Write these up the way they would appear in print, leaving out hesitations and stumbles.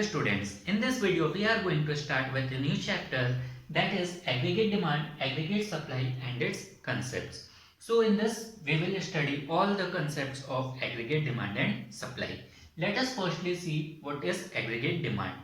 Hello students, in this video we are going to start with a new chapter, that is aggregate demand, aggregate supply and its concepts. So in this we will study all the concepts of aggregate demand and supply. Let us firstly see what is aggregate demand.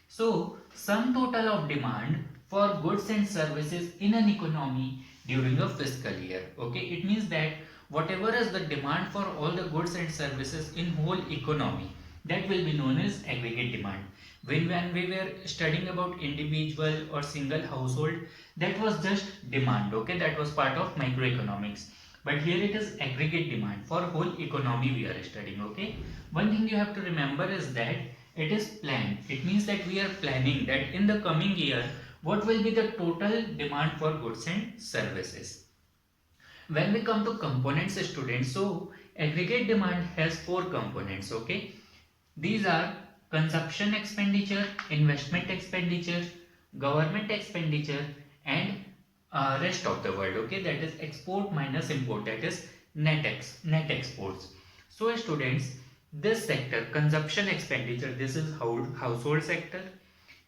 So sum total of demand for goods and services in an economy during a fiscal year. Okay, it means that whatever is the demand for all the goods and services in whole economy, that will be known as aggregate demand. When we were studying about individual or single household, that was just demand, okay, that was part of microeconomics. But here it is aggregate demand for whole economy we are studying. Okay, one thing you have to remember is that it is planned. It means that we are planning that in the coming year what will be the total demand for goods and services. When we come to components, students, so aggregate demand has four components. Okay, these are consumption expenditure, investment expenditure, government expenditure and rest of the world. Okay, that is export minus import, that is net exports. So students, this sector consumption expenditure, this is household sector.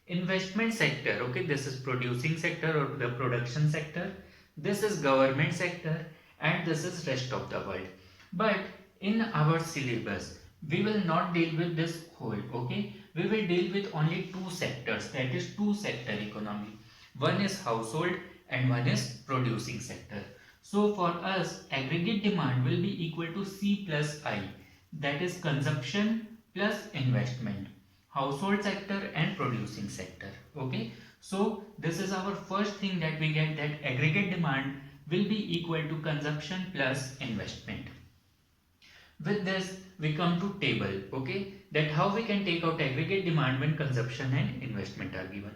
Investment sector, okay, this is producing sector or the production sector. This is government sector and this is rest of the world. But in our syllabus we will not deal with this whole. Okay, we will deal with only two sectors, that is two sector economy. One is household and one is producing sector. So for us aggregate demand will be equal to C plus I, that is consumption plus investment, household sector and producing sector. Okay, so this is our first thing that we get, that aggregate demand will be equal to consumption plus investment. With this we come to table, okay, that how we can take out aggregate demand when consumption and investment are given.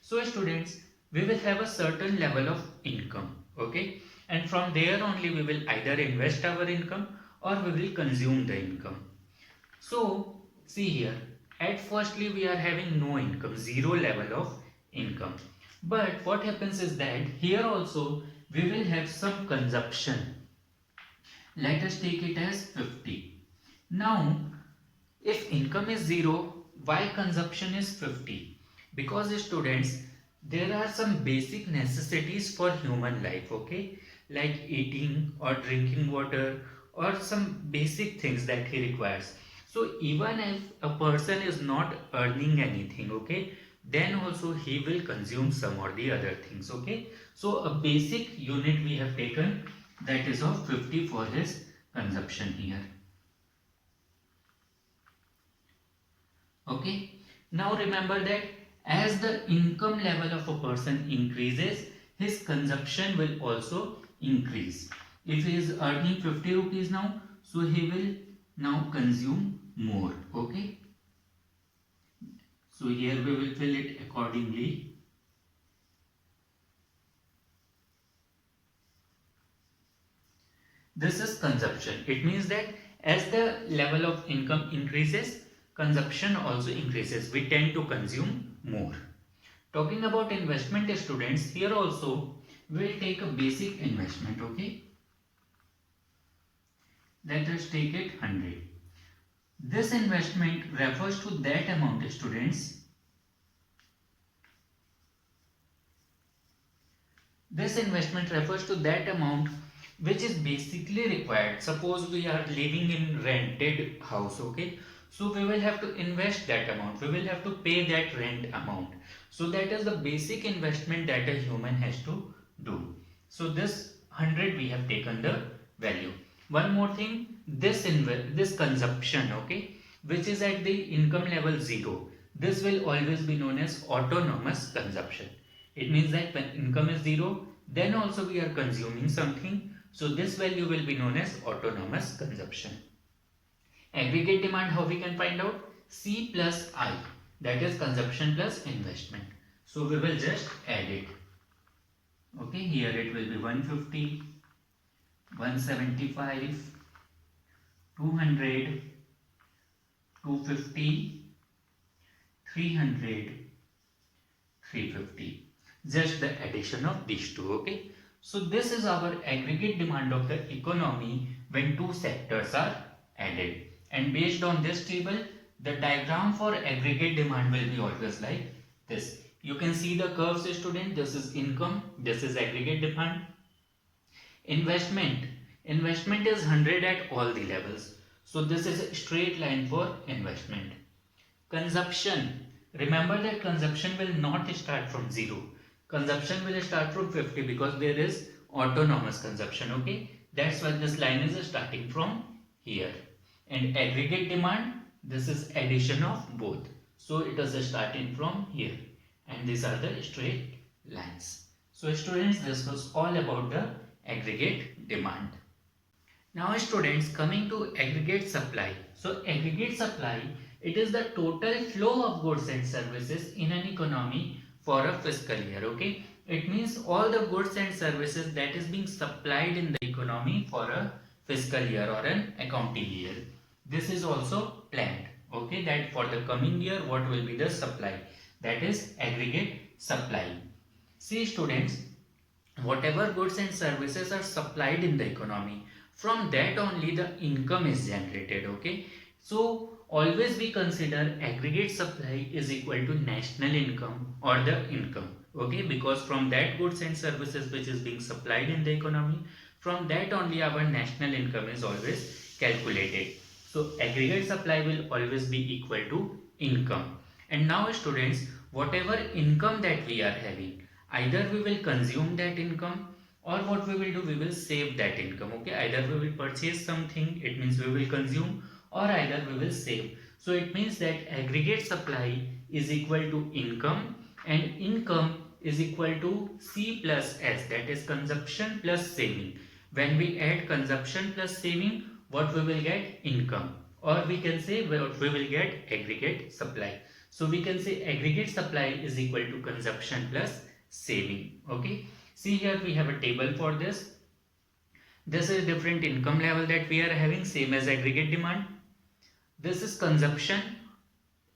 So students, we will have a certain level of income, okay, and from there only we will either invest our income or we will consume the income. So see here, at firstly we are having no income, zero level of income. But what happens is that here also we will have some consumption. Let us take it as 50. Now if income is 0, why consumption is 50? Because students, there are some basic necessities for human life, okay, like eating or drinking water or some basic things that he requires. So even if a person is not earning anything, okay, then also he will consume some or the other things. Okay, so a basic unit we have taken, that is of 50 for his consumption here. Okay, now remember that as the income level of a person increases, his consumption will also increase. If he is earning 50 rupees now, so he will now consume more. Okay, so here we will fill it accordingly. This is consumption. It means that as the level of income increases, consumption also increases. We tend to consume more. Talking about investment, students, here also we will take a basic investment. Okay, let us take it 100. This investment refers to that amount, students. This investment refers to that amount which is basically required. Suppose we are living in rented house, okay, so we will have to invest that amount, we will have to pay that rent amount. So that is the basic investment that a human has to do. So this 100 we have taken the value. One more thing, this consumption, okay, which is at the income level 0, this will always be known as autonomous consumption. It means that when income is 0, then also we are consuming something. So this value will be known as autonomous consumption. Aggregate demand, how we can find out? C plus I, that is consumption plus investment. So we will just add it. Okay, here it will be 150, 175, 200, 250, 300, 350. Just the addition of these two. Okay, so this is our aggregate demand of the economy when two sectors are added, and based on this table The diagram for aggregate demand will be always like this. You can see the curves, student. This is income, this is aggregate demand. Investment. Investment is 100 at all the levels. So this is a straight line for investment. Consumption. Remember that consumption will not start from 0. Consumption will start from 50 because there is autonomous consumption. Okay. That's why this line is starting from here. And aggregate demand, this is addition of both. So it is starting from here. And these are the straight lines. So students, this was all about the aggregate demand. Now students, coming to aggregate supply. So aggregate supply, it is the total flow of goods and services in an economy for a fiscal year. Okay, it means all the goods and services that is being supplied in the economy for a fiscal year or an accounting year. This is also planned. Okay, that for the coming year what will be the supply, that is aggregate supply. See students, whatever goods and services are supplied in the economy, from that only the income is generated. Okay, so always we consider aggregate supply is equal to national income or the income. Okay, because from that goods and services which is being supplied in the economy, from that only our national income is always calculated. So aggregate supply will always be equal to income. And now students, whatever income that we are having, either we will consume that income or what we will do, we will save that income. Okay, either we will purchase something, it means we will consume, or either we will save. So it means that aggregate supply is equal to income and income is equal to C plus S, that is consumption plus saving. When we add consumption plus saving, what we will get? Income, or we can say what we will get? Aggregate supply. So we can say aggregate supply is equal to consumption plus saving. Okay, see here we have a table for this. This is different income level that we are having, same as aggregate demand. This is consumption.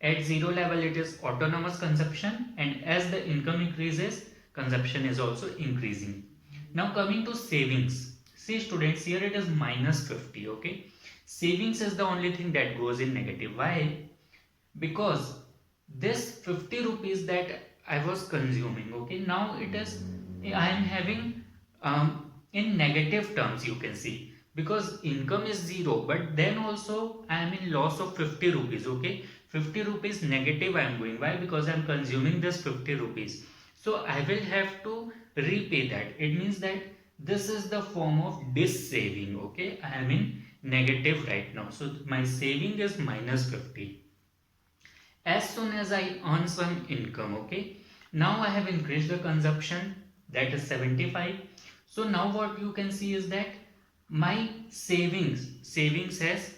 At 0 level it is autonomous consumption, and as the income increases, consumption is also increasing. Now coming to savings. See students, here it is minus 50. Okay, savings is the only thing that goes in negative. Why? Because this 50 rupees that I was consuming, okay, now it is, I am having in negative terms, you can see, because income is 0, but then also I am in loss of 50 rupees. Okay, 50 rupees negative I am going. Why? Because I am consuming this 50 rupees. So I will have to repay that. It means that this is the form of dis-saving. Okay, I am in negative right now. So my saving is minus 50. As soon as I earn some income, okay, now I have increased the consumption, that is 75. So now what you can see is that my savings has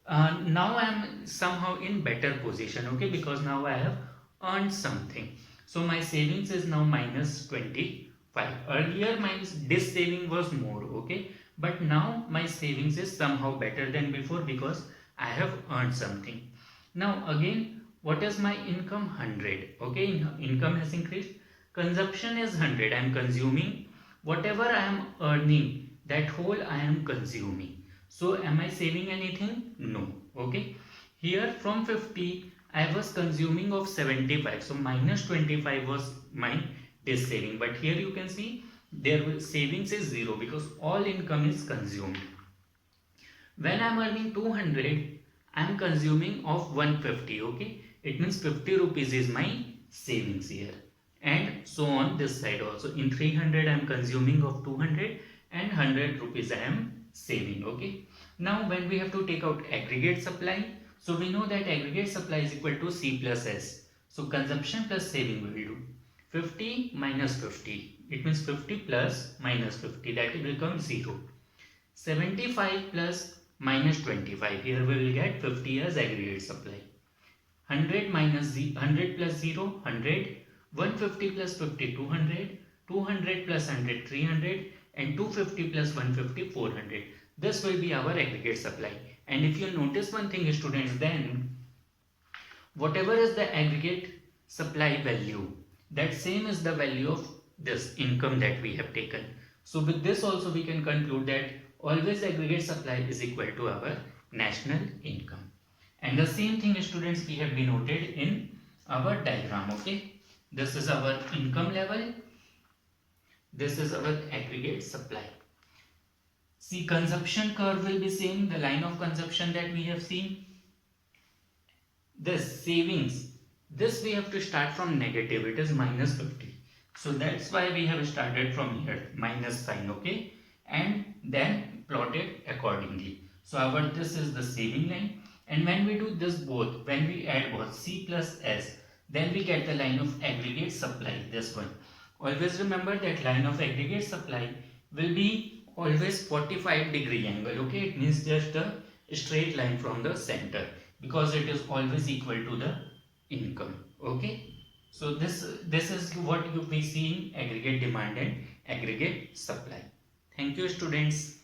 now I am somehow in better position. Okay, because now I have earned something. So my savings is now minus 25. Earlier my this saving was more. Okay, but now my savings is somehow better than before because I have earned something. Now again, what is my income? 100. Okay, income has increased. Consumption is 100. I am consuming. Whatever I am earning, that whole I am consuming. So am I saving anything? No. Okay, here from 50 I was consuming of 75. So minus 25 was my this saving. But here you can see their savings is 0 because all income is consumed. When I am earning 200, I am consuming of 150. Okay, it means 50 rupees is my savings here, and so on this side also. In 300 I am consuming of 200 and 100 rupees I am saving. Okay, now when we have to take out aggregate supply, so we know that aggregate supply is equal to C plus S. So consumption plus saving we will do 50 minus 50. It means 50 plus minus 50, that will become 0. 75 plus minus 25, here we will get 50 as aggregate supply. 100 minus 100 plus 0, 100. 150 plus 50, 200. 200 plus 100, 300. And 250 plus 150, 400. This will be our aggregate supply. And if you notice one thing, students, then whatever is the aggregate supply value, that same is the value of this income that we have taken. So with this also we can conclude that always aggregate supply is equal to our national income. And the same thing, students, we have denoted in our diagram. Okay, this is our income level, this is our aggregate supply. See, consumption curve will be same, the line of consumption that we have seen. This savings, this we have to start from negative, it is minus 50. So that's why we have started from here, minus sign, okay, and then plotted accordingly. So our this is the saving line, and when we do this both, when we add both C plus S, then we get the line of aggregate supply, this one. Always remember that line of aggregate supply will be always 45-degree angle, okay, it means just a straight line from the center, because it is always equal to the income. Okay, so this is what you be seeing aggregate demand and aggregate supply. Thank you, students.